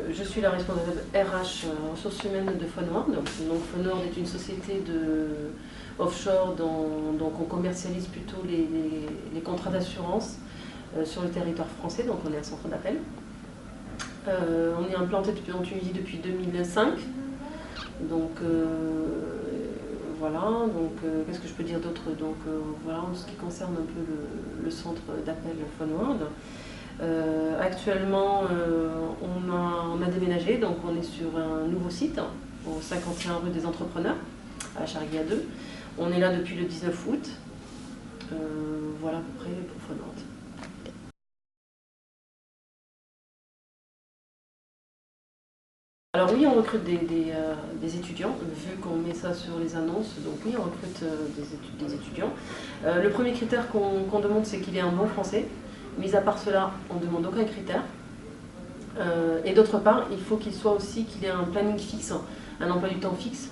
Je suis la responsable RH ressources humaines de Fonward. Donc Fonward est une société de offshore donc on commercialise plutôt les contrats d'assurance sur le territoire français, donc on est un centre d'appel. On est implanté en Tunisie depuis 2005. Donc voilà, donc qu'est-ce que je peux dire d'autre? Donc voilà, en ce qui concerne un peu le centre d'appel Fonward. Actuellement, on a déménagé, donc on est sur un nouveau site, au 51 rue des Entrepreneurs, à Charguia 2. On est là depuis le 19 août. Voilà à peu près pour Fonward. Alors oui, on recrute des étudiants, vu qu'on met ça sur les annonces, donc oui, on recrute des étudiants. Le premier critère qu'on demande, c'est qu'il ait un bon français. Mis à part cela, on ne demande aucun critère. Et d'autre part, il faut qu'il soit aussi qu'il ait un planning fixe, un emploi du temps fixe.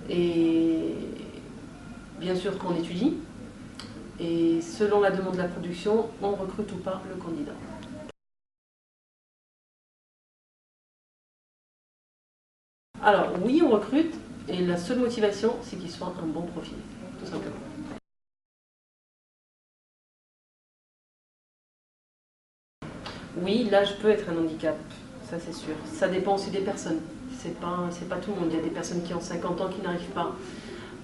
Et bien sûr qu'on étudie. Et selon la demande de la production, on recrute ou pas le candidat. Alors oui, on recrute, et la seule motivation, c'est qu'il soit un bon profil, tout simplement. Oui, l'âge peut être un handicap, ça c'est sûr. Ça dépend aussi des personnes. C'est pas tout le monde. Il y a des personnes qui ont 50 ans qui n'arrivent pas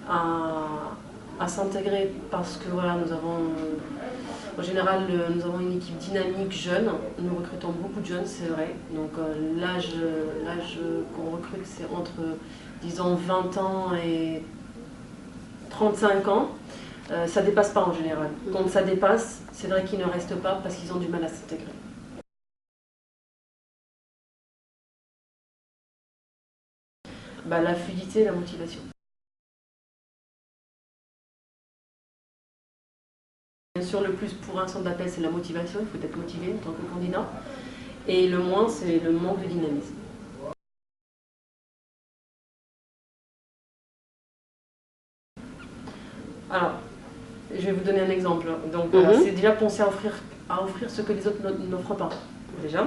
à s'intégrer parce que voilà, nous avons en général nous avons une équipe dynamique jeune. Nous recrutons beaucoup de jeunes, c'est vrai. Donc l'âge qu'on recrute, c'est entre disons 20 ans et 35 ans. Ça dépasse pas en général. Quand ça dépasse, c'est vrai qu'ils ne restent pas parce qu'ils ont du mal à s'intégrer. Bah, la fluidité et la motivation. Bien sûr, le plus pour un centre d'appel, c'est la motivation. Il faut être motivé en tant que candidat. Et le moins, c'est le manque de dynamisme. Alors, je vais vous donner un exemple. Donc, c'est déjà penser à offrir ce que les autres n'offrent pas, déjà.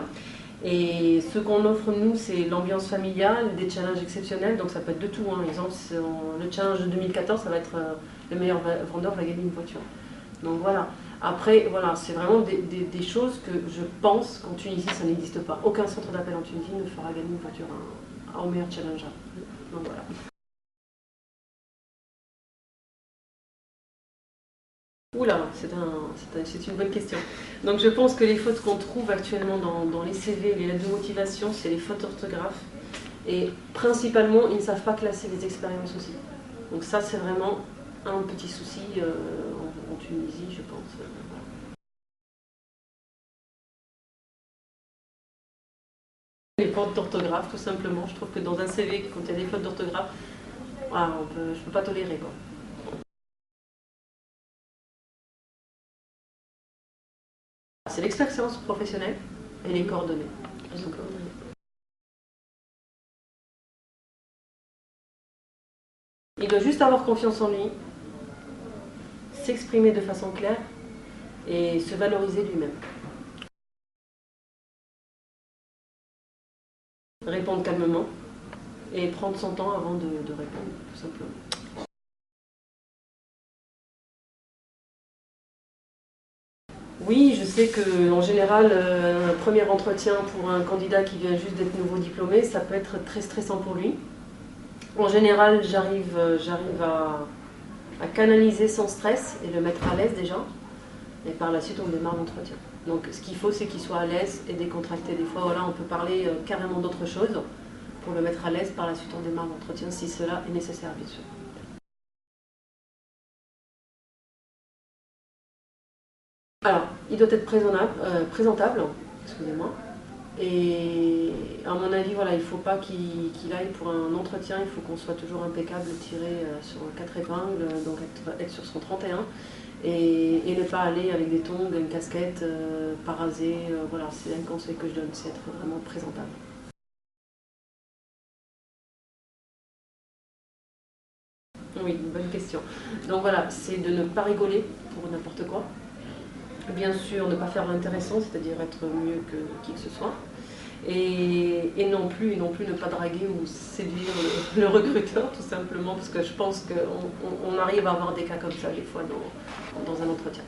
Et ce qu'on offre, nous, c'est l'ambiance familiale, des challenges exceptionnels. Donc, ça peut être de tout. Hein. Exemple, le challenge de 2014, ça va être le meilleur vendeur va gagner une voiture. Donc, voilà. Après, voilà, c'est vraiment des choses que je pense qu'en Tunisie, ça n'existe pas. Aucun centre d'appel en Tunisie ne fera gagner une voiture au meilleur challenger. Donc, voilà. Oula, c'est une bonne question. Donc je pense que les fautes qu'on trouve actuellement dans les CV, les lettres de motivation, c'est les fautes d'orthographe. Et principalement, ils ne savent pas classer les expériences aussi. Donc ça, c'est vraiment un petit souci en Tunisie, je pense. Les fautes d'orthographe, tout simplement. Je trouve que dans un CV, quand il y a des fautes d'orthographe, voilà, je ne peux pas tolérer, quoi. C'est l'expérience professionnelle et les coordonnées, tout simplement. Il doit juste avoir confiance en lui, s'exprimer de façon claire et se valoriser lui-même. Répondre calmement et prendre son temps avant de répondre, tout simplement. Oui, je sais qu'en général, un premier entretien pour un candidat qui vient juste d'être nouveau diplômé, ça peut être très stressant pour lui. En général, j'arrive à canaliser son stress et le mettre à l'aise déjà. Et par la suite, on démarre l'entretien. Donc ce qu'il faut, c'est qu'il soit à l'aise et décontracté. Des fois, voilà, on peut parler carrément d'autre chose pour le mettre à l'aise. Par la suite, on démarre l'entretien si cela est nécessaire, bien sûr. Alors, il doit être présentable, excusez-moi. Et à mon avis, voilà, il ne faut pas qu'il aille pour un entretien, il faut qu'on soit toujours impeccable, tiré sur 4 épingles, donc être sur son 31, et ne pas aller avec des tongs, une casquette, pas rasé. Voilà, c'est un conseil que je donne, c'est être vraiment présentable. Oui, bonne question. Donc voilà, c'est de ne pas rigoler pour n'importe quoi. Bien sûr, ne pas faire l'intéressant, c'est-à-dire être mieux que qui que ce soit. Et non plus ne pas draguer ou séduire le recruteur, tout simplement, parce que je pense qu'on arrive à avoir des cas comme ça des fois dans un entretien.